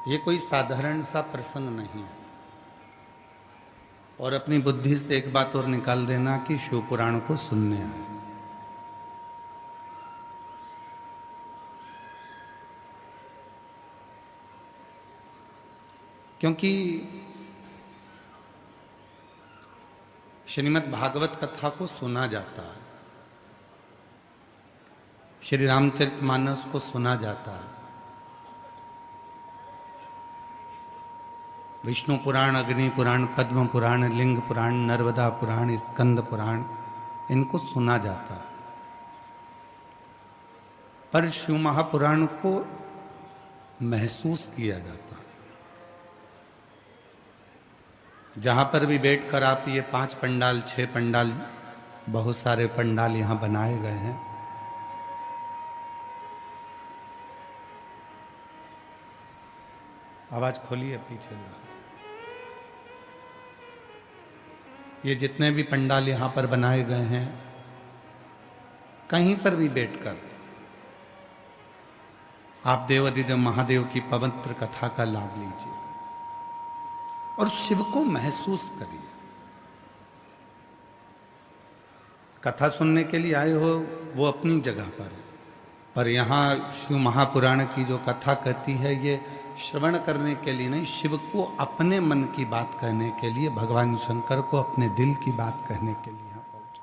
ये कोई साधारण सा प्रसंग नहीं है। और अपनी बुद्धि से एक बात और निकाल देना कि शिव पुराण को सुनने आए। क्योंकि श्रीमद् भागवत कथा को सुना जाता है, श्री रामचरितमानस को सुना जाता है, विष्णु पुराण, अग्नि पुराण, पद्म पुराण, लिंग पुराण, नर्मदा पुराण, स्कंद पुराण, इनको सुना जाता है। पर शिव महापुराण को महसूस किया जाता है। जहां पर भी बैठकर आप ये 5 पंडाल, 6 पंडाल, बहुत सारे पंडाल यहां बनाए गए हैं, आवाज खोलिए पीछे। ये जितने भी पंडाल यहां पर बनाए गए हैं, कहीं पर भी बैठकर आप देवाधिदेव महादेव की पवित्र कथा का लाभ लीजिए और शिव को महसूस करिए। कथा सुनने के लिए आए हो वो अपनी जगह पर है, पर यहाँ शिव महापुराण की जो कथा कहती है, ये श्रवण करने के लिए नहीं, शिव को अपने मन की बात कहने के लिए, भगवान शंकर को अपने दिल की बात कहने के लिए यहाँ पहुंचे।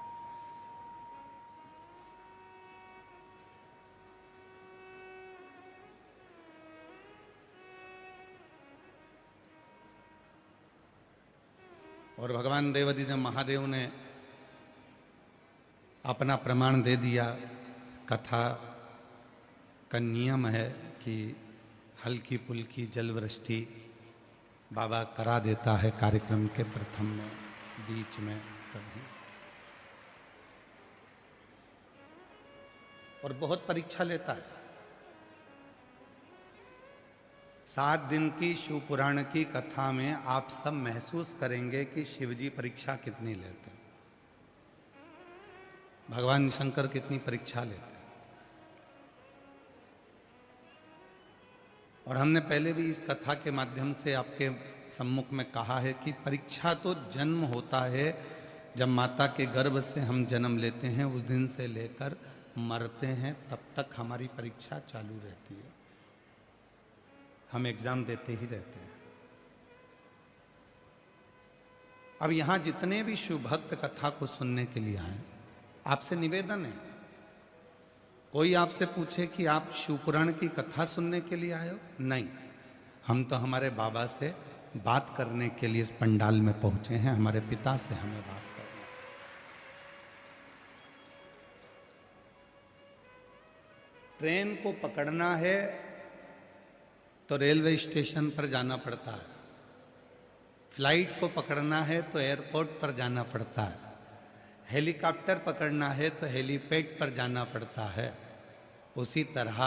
और भगवान देवाधिदेव महादेव ने अपना प्रमाण दे दिया। कथा का नियम है कि हल्की पुल्की जलवृष्टि बाबा करा देता है कार्यक्रम के प्रथम में, बीच में, कभी। और बहुत परीक्षा लेता है। 7 दिन की शिव पुराण की कथा में आप सब महसूस करेंगे कि शिवजी परीक्षा कितनी लेते हैं, भगवान शंकर कितनी परीक्षा लेते हैं। और हमने पहले भी इस कथा के माध्यम से आपके सम्मुख में कहा है कि परीक्षा तो जन्म होता है, जब माता के गर्भ से हम जन्म लेते हैं, उस दिन से लेकर मरते हैं, तब तक हमारी परीक्षा चालू रहती है। हम एग्जाम देते ही रहते हैं। अब यहां जितने भी शिव भक्त कथा को सुनने के लिए आए, आपसे निवेदन है, कोई आपसे पूछे कि आप शिव पुराण की कथा सुनने के लिए आए हो? नहीं, हम तो हमारे बाबा से बात करने के लिए इस पंडाल में पहुंचे हैं। हमारे पिता से हमें बात करनी। ट्रेन को पकड़ना है तो रेलवे स्टेशन पर जाना पड़ता है, फ्लाइट को पकड़ना है तो एयरपोर्ट पर जाना पड़ता है, हेलीकॉप्टर पकड़ना है तो हेलीपैड पर जाना पड़ता है। उसी तरह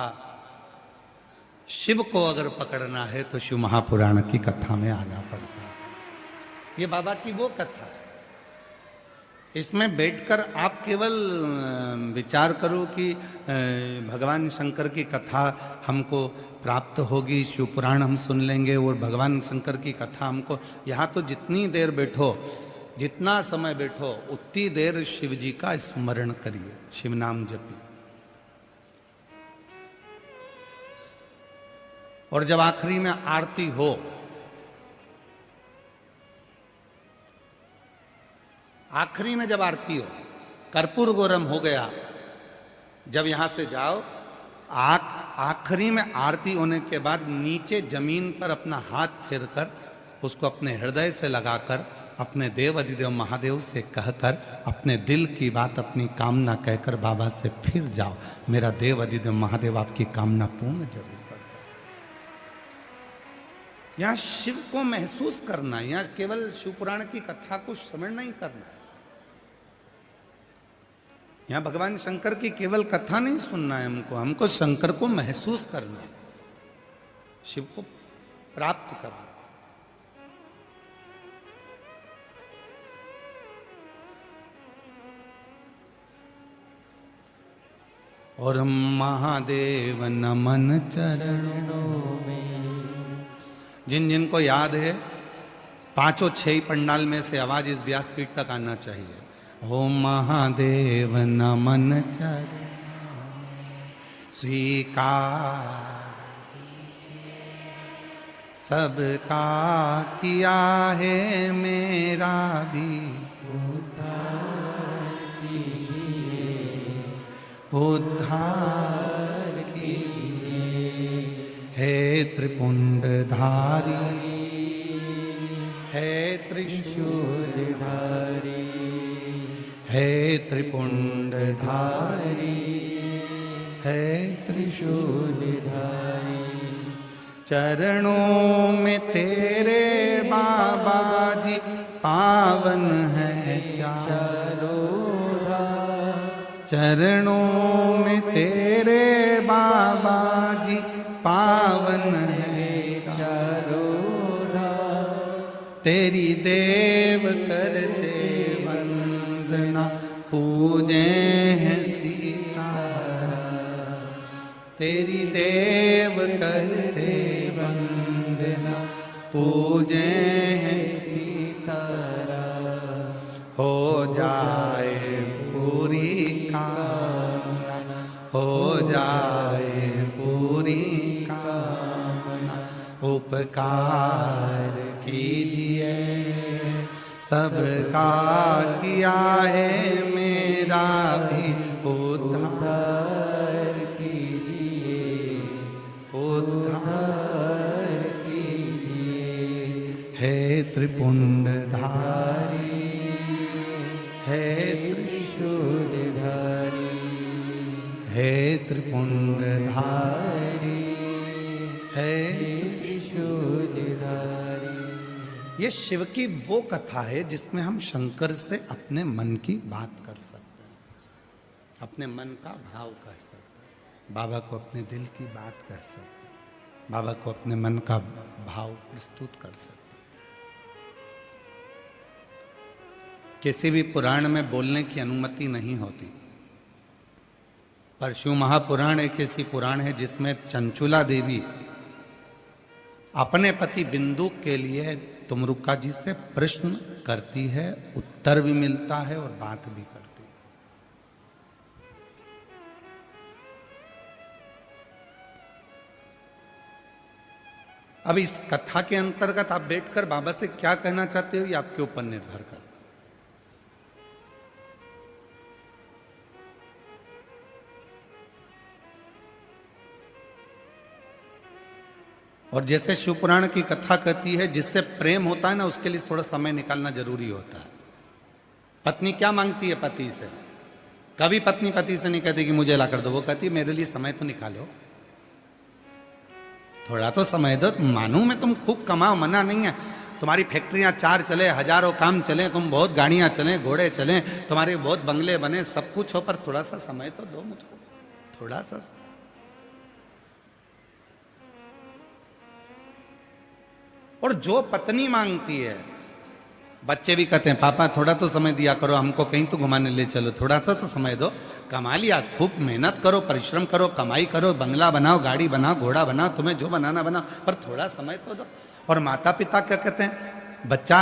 शिव को अगर पकड़ना है तो शिव महापुराण की कथा में आना पड़ता है। ये बाबा की वो कथा है। इसमें बैठकर आप केवल विचार करो कि भगवान शंकर की कथा हमको प्राप्त होगी, शिव पुराण हम सुन लेंगे और भगवान शंकर की कथा हमको, यहाँ तो जितनी देर बैठो, जितना समय बैठो, उतनी देर शिव जी का स्मरण करिए, शिव नाम जपिए। और जब आखिरी में आरती हो, आखिरी में जब आरती हो, कर्पूर गौरम हो गया, जब यहां से जाओ, आखिरी में आरती होने के बाद नीचे जमीन पर अपना हाथ फेर कर उसको अपने हृदय से लगाकर अपने देव अधिदेव महादेव से कहकर अपने दिल की बात, अपनी कामना कहकर बाबा से फिर जाओ, मेरा देव अधिदेव महादेव आपकी कामना पूर्ण जरूर कर। यहाँ शिव को महसूस करना, यहाँ केवल शिव पुराण की कथा को श्रवण नहीं करना है। यहाँ भगवान शंकर की केवल कथा नहीं सुनना है, हमको शंकर को महसूस करना है, शिव को प्राप्त करना। और महादेव नमन चरणों में जिन जिन को याद है, पांचों छह ही पंडाल में से आवाज इस व्यासपीठ तक आना चाहिए। ओम महादेव नमन चरण स्वीकार, सबका किया है मेरा भी उद्धार कीजिए, उद्धार कीजिए। हे त्रिपुंडधारी, हे त्रिशूलधारी, हे त्रिपुंडधारी, हे त्रिशूलधारी। चरणों में तेरे बाबा जी पावन है चारों धाम, चरणों में तेरे बाबा जी पावन है चारों धाम। तेरी देव करते वंदना, पूजे हैं सीताराम। तेरी देव करते वंदना, पूजे हैं सीताराम। हो जाए पूरी कामना, हो जाए पूरी कामना। उपकार कीजिए, सबका किया है मेरा भी उद्धार कीजिए, उद्धार कीजिए। हे त्रिपुंडधारी, हे त्रिशूलधारी, हे त्रिपुंडधारी, हे त्रिशूलधारी। ये शिव की वो कथा है जिसमें हम शंकर से अपने मन की बात कर सकते हैं, अपने मन का भाव कह सकते हैं, बाबा को अपने दिल की बात कह सकते हैं, बाबा को अपने मन का भाव प्रस्तुत कर सकते हैं। किसी भी पुराण में बोलने की अनुमति नहीं होती, पर शिव महापुराण एक ऐसी पुराण है जिसमें चंचुला देवी अपने पति बिंदु के लिए तुमरुका जी से प्रश्न करती है, उत्तर भी मिलता है और बात भी करती है। अब इस कथा के अंतर्गत आप बैठकर बाबा से क्या कहना चाहते हो, ये आपके ऊपर निर्भर करता है। और जैसे शिवपुराण की कथा कहती है, जिससे प्रेम होता है ना, उसके लिए थोड़ा समय निकालना जरूरी होता है। पत्नी क्या मांगती है पति से? कभी पत्नी पति से नहीं कहती कि मुझे ला कर दो, वो कहती है मेरे लिए समय तो निकालो, थोड़ा तो समय दो। मानू मैं तुम खूब कमाओ, मना नहीं है, तुम्हारी फैक्ट्रियां 4 चले, हजारों काम चले, तुम बहुत गाड़ियां चले, घोड़े चले, तुम्हारे बहुत बंगले बने, सब कुछ हो, पर थोड़ा सा समय तो दो मुझको, थोड़ा सा समय। और जो पत्नी मांगती है, बच्चे भी कहते हैं पापा थोड़ा तो समय दिया करो, हमको कहीं तो घुमाने ले चलो, थोड़ा सा तो समय दो। कमा लिया, खूब मेहनत करो, परिश्रम करो, कमाई करो, बंगला बनाओ, गाड़ी बनाओ, घोड़ा बनाओ, तुम्हें जो बनाना बनाओ, पर थोड़ा समय तो दो। और माता पिता क्या कहते हैं, बच्चा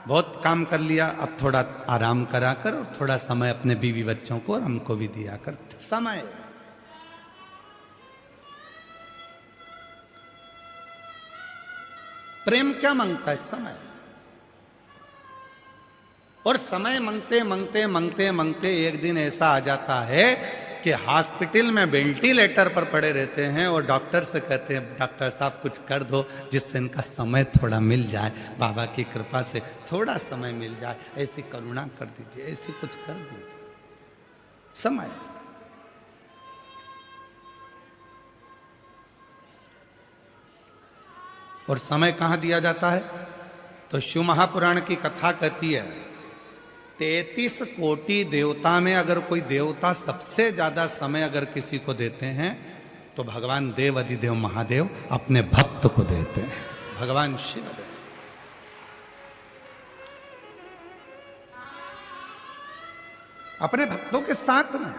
बहुत काम कर लिया, अब थोड़ा आराम करा कर और थोड़ा समय अपने बीवी बच्चों को और हमको भी दिया कर समय। प्रेम क्या मांगता है? समय। और समय मांगते मांगते मांगते मांगते एक दिन ऐसा आ जाता है कि हॉस्पिटल में वेंटिलेटर पर पड़े रहते हैं और डॉक्टर से कहते हैं डॉक्टर साहब कुछ कर दो जिससे इनका समय थोड़ा मिल जाए, बाबा की कृपा से थोड़ा समय मिल जाए, ऐसी करुणा कर दीजिए, ऐसी कुछ कर दीजिए। समय। और समय कहाँ दिया जाता है? तो शिव महापुराण की कथा कहती है 33 कोटि देवता में अगर कोई देवता सबसे ज्यादा समय अगर किसी को देते हैं तो भगवान देव अधिदेव महादेव अपने भक्त को देते हैं, भगवान शिव देव। अपने भक्तों के साथ में